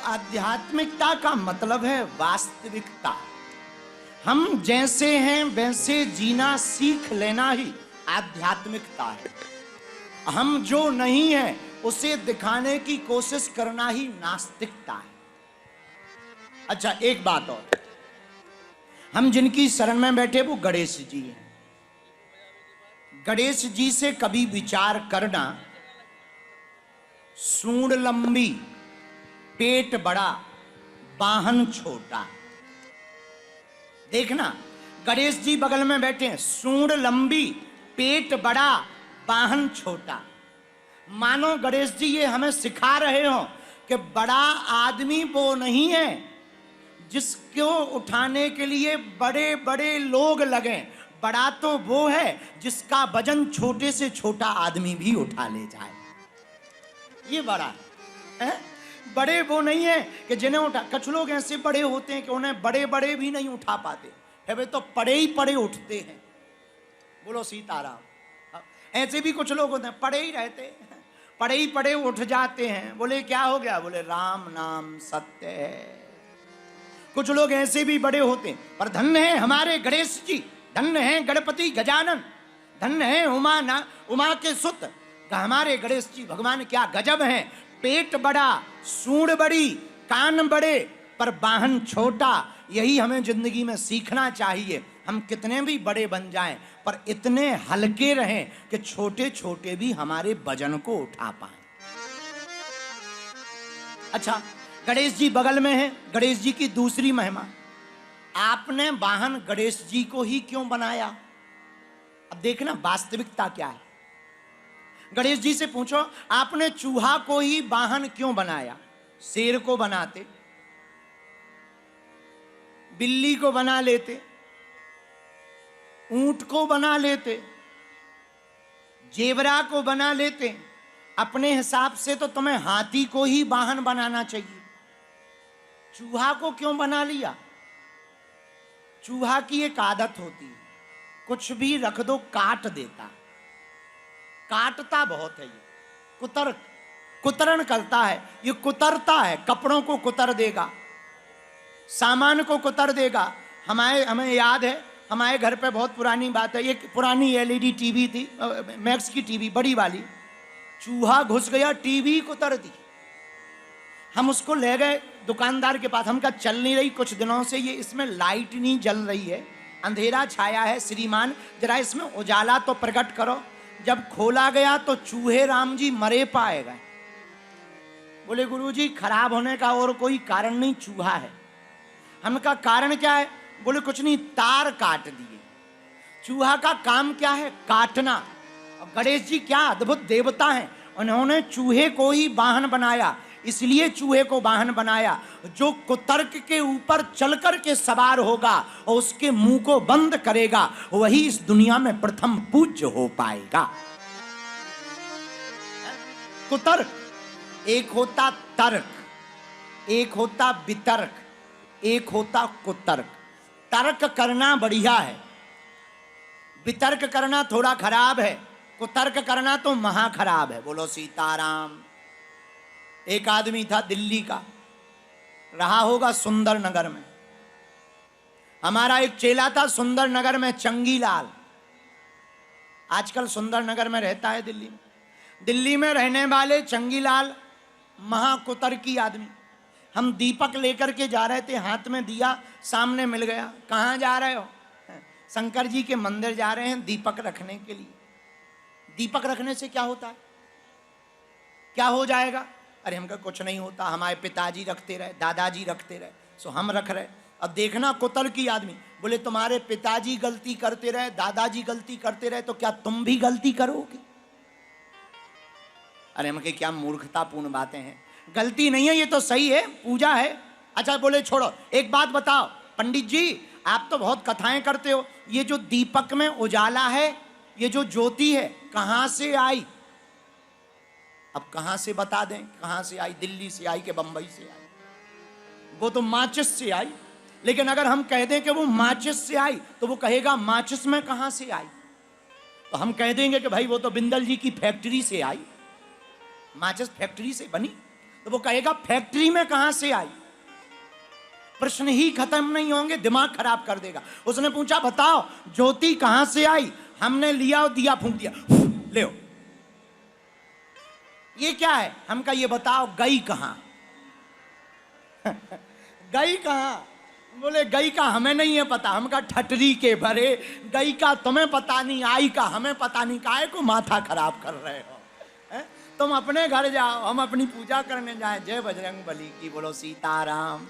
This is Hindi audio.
आध्यात्मिकता का मतलब है वास्तविकता। हम जैसे हैं वैसे जीना सीख लेना ही आध्यात्मिकता है। हम जो नहीं है उसे दिखाने की कोशिश करना ही नास्तिकता है। अच्छा, एक बात और, हम जिनकी शरण में बैठे वो गणेश जी हैं। गणेश जी से कभी विचार करना, सूंड लंबी, पेट बड़ा, बाहन छोटा। देखना, गणेश जी बगल में बैठे हैं, सूंड लंबी, पेट बड़ा, बाहन छोटा। मानो गणेश जी ये हमें सिखा रहे हो कि बड़ा आदमी वो नहीं है जिसको उठाने के लिए बड़े बड़े लोग लगे। बड़ा तो वो है जिसका वजन छोटे से छोटा आदमी भी उठा ले जाए, ये बड़ा है। बड़े वो नहीं है कि जिन्हें उठा, कुछ लोग ऐसे बड़े होते हैं कि उन्हें बड़े बड़े भी नहीं उठा पाते है, वे तो पड़े ही पड़े उठते हैं। बोलो सीताराम। ऐसे भी कुछ लोग होते हैं, पड़े ही रहते हैं, पड़े ही पड़े उठ जाते हैं। बोले क्या हो गया? बोले राम नाम सत्य है। कुछ लोग ऐसे भी बड़े होते हैं, पर धन्य है हमारे गणेश जी, धन्य है गणपति गजानन, धन्य है उमा के सुत हमारे गणेश जी भगवान। क्या गजब हैं! पेट बड़ा, सूंड बड़ी, कान बड़े, पर बाहन छोटा। यही हमें जिंदगी में सीखना चाहिए। हम कितने भी बड़े बन जाएं, पर इतने हल्के रहें कि छोटे छोटे भी हमारे वजन को उठा पाएं। अच्छा, गणेश जी बगल में है। गणेश जी की दूसरी महिमा, आपने वाहन गणेश जी को ही क्यों बनाया? अब देखना वास्तविकता क्या है। गणेश जी से पूछो, आपने चूहा को ही वाहन क्यों बनाया? शेर को बनाते, बिल्ली को बना लेते, ऊंट को बना लेते, जेबरा को बना लेते। अपने हिसाब से तो तुम्हें हाथी को ही वाहन बनाना चाहिए। चूहा को क्यों बना लिया? चूहा की एक आदत होती है, कुछ भी रख दो काट देता, काटता बहुत है। ये कुतरण करता है, ये कुतरता है। कपड़ों को कुतर देगा, सामान को कुतर देगा। हमें याद है, हमारे घर पे बहुत पुरानी बात है, एक पुरानी एलईडी टीवी थी, मैक्स की टीवी बड़ी वाली। चूहा घुस गया, टीवी कुतर दी। हम उसको ले गए दुकानदार के पास। हम कहा चल नहीं रही कुछ दिनों से, ये इसमें लाइट नहीं जल रही है, अंधेरा छाया है, श्रीमान जरा इसमें उजाला तो प्रकट करो। जब खोला गया तो चूहे राम जी मरे पाए गए। बोले गुरुजी खराब होने का और कोई कारण नहीं, चूहा है। हम कहा कारण क्या है? बोले कुछ नहीं, तार काट दिए। चूहा का काम क्या है? काटना। और गणेश जी क्या अद्भुत देवता हैं, उन्होंने चूहे को ही वाहन बनाया। इसलिए चूहे को वाहन बनाया, जो कुतर्क के ऊपर चलकर के सवार होगा और उसके मुंह को बंद करेगा, वही इस दुनिया में प्रथम पूज्य हो पाएगा। कुतर्क, एक होता तर्क, एक होता वितर्क, एक होता कुतर्क। तर्क करना बढ़िया है, वितर्क करना थोड़ा खराब है, कुतर्क करना तो महा खराब है। बोलो सीताराम। एक आदमी था दिल्ली का, रहा होगा सुंदर नगर में। हमारा एक चेला था सुंदर नगर में, चंगीलाल। आजकल सुंदर नगर में रहता है दिल्ली में। दिल्ली में रहने वाले चंगीलाल महाकुतर्की आदमी। हम दीपक लेकर के जा रहे थे, हाथ में दिया, सामने मिल गया। कहाँ जा रहे हो? शंकर जी के मंदिर जा रहे हैं दीपक रखने के लिए। दीपक रखने से क्या होता है? क्या हो जाएगा? अरे हमका कुछ नहीं होता, हमारे पिताजी रखते रहे, दादाजी रखते रहे, सो हम रख रहे। अब देखना कुतर्की आदमी। बोले तुम्हारे पिताजी गलती करते रहे, दादाजी गलती करते रहे, तो क्या तुम भी गलती करोगे? अरे हमके क्या मूर्खतापूर्ण बातें हैं। गलती नहीं है, ये तो सही है, पूजा है। अच्छा बोले छोड़ो, एक बात बताओ पंडित जी, आप तो बहुत कथाएं करते हो, ये जो दीपक में उजाला है, ये जो ज्योति है, कहां से आई? अब कहां से बता दें कहां से आई? दिल्ली से आई कि बंबई से आई? वो तो माचिस से आई। लेकिन अगर हम कह दें कि वो माचिस से आई, तो वो कहेगा माचिस में कहां से आई? तो हम कह देंगे कि भाई वो तो बिंदल जी की फैक्ट्री से आई, माचिस फैक्ट्री से बनी। तो वो कहेगा फैक्ट्री में कहां से आई। प्रश्न ही खत्म नहीं होंगे, दिमाग खराब कर देगा। उसने पूछा बताओ ज्योति कहां से आई, हमने लिया और दिया फूंक दिया, ले ये क्या है। हम कहा ये बताओ गई कहां गई कहां। बोले गई का हमें नहीं है पता। हम कहा ठटरी के भरे, गई का तुम्हें पता नहीं, आई का हमें पता नहीं, काहे को माथा खराब कर रहे हो है? तुम अपने घर जाओ, हम अपनी पूजा करने जाए। जय बजरंग बली की, बोलो सीताराम।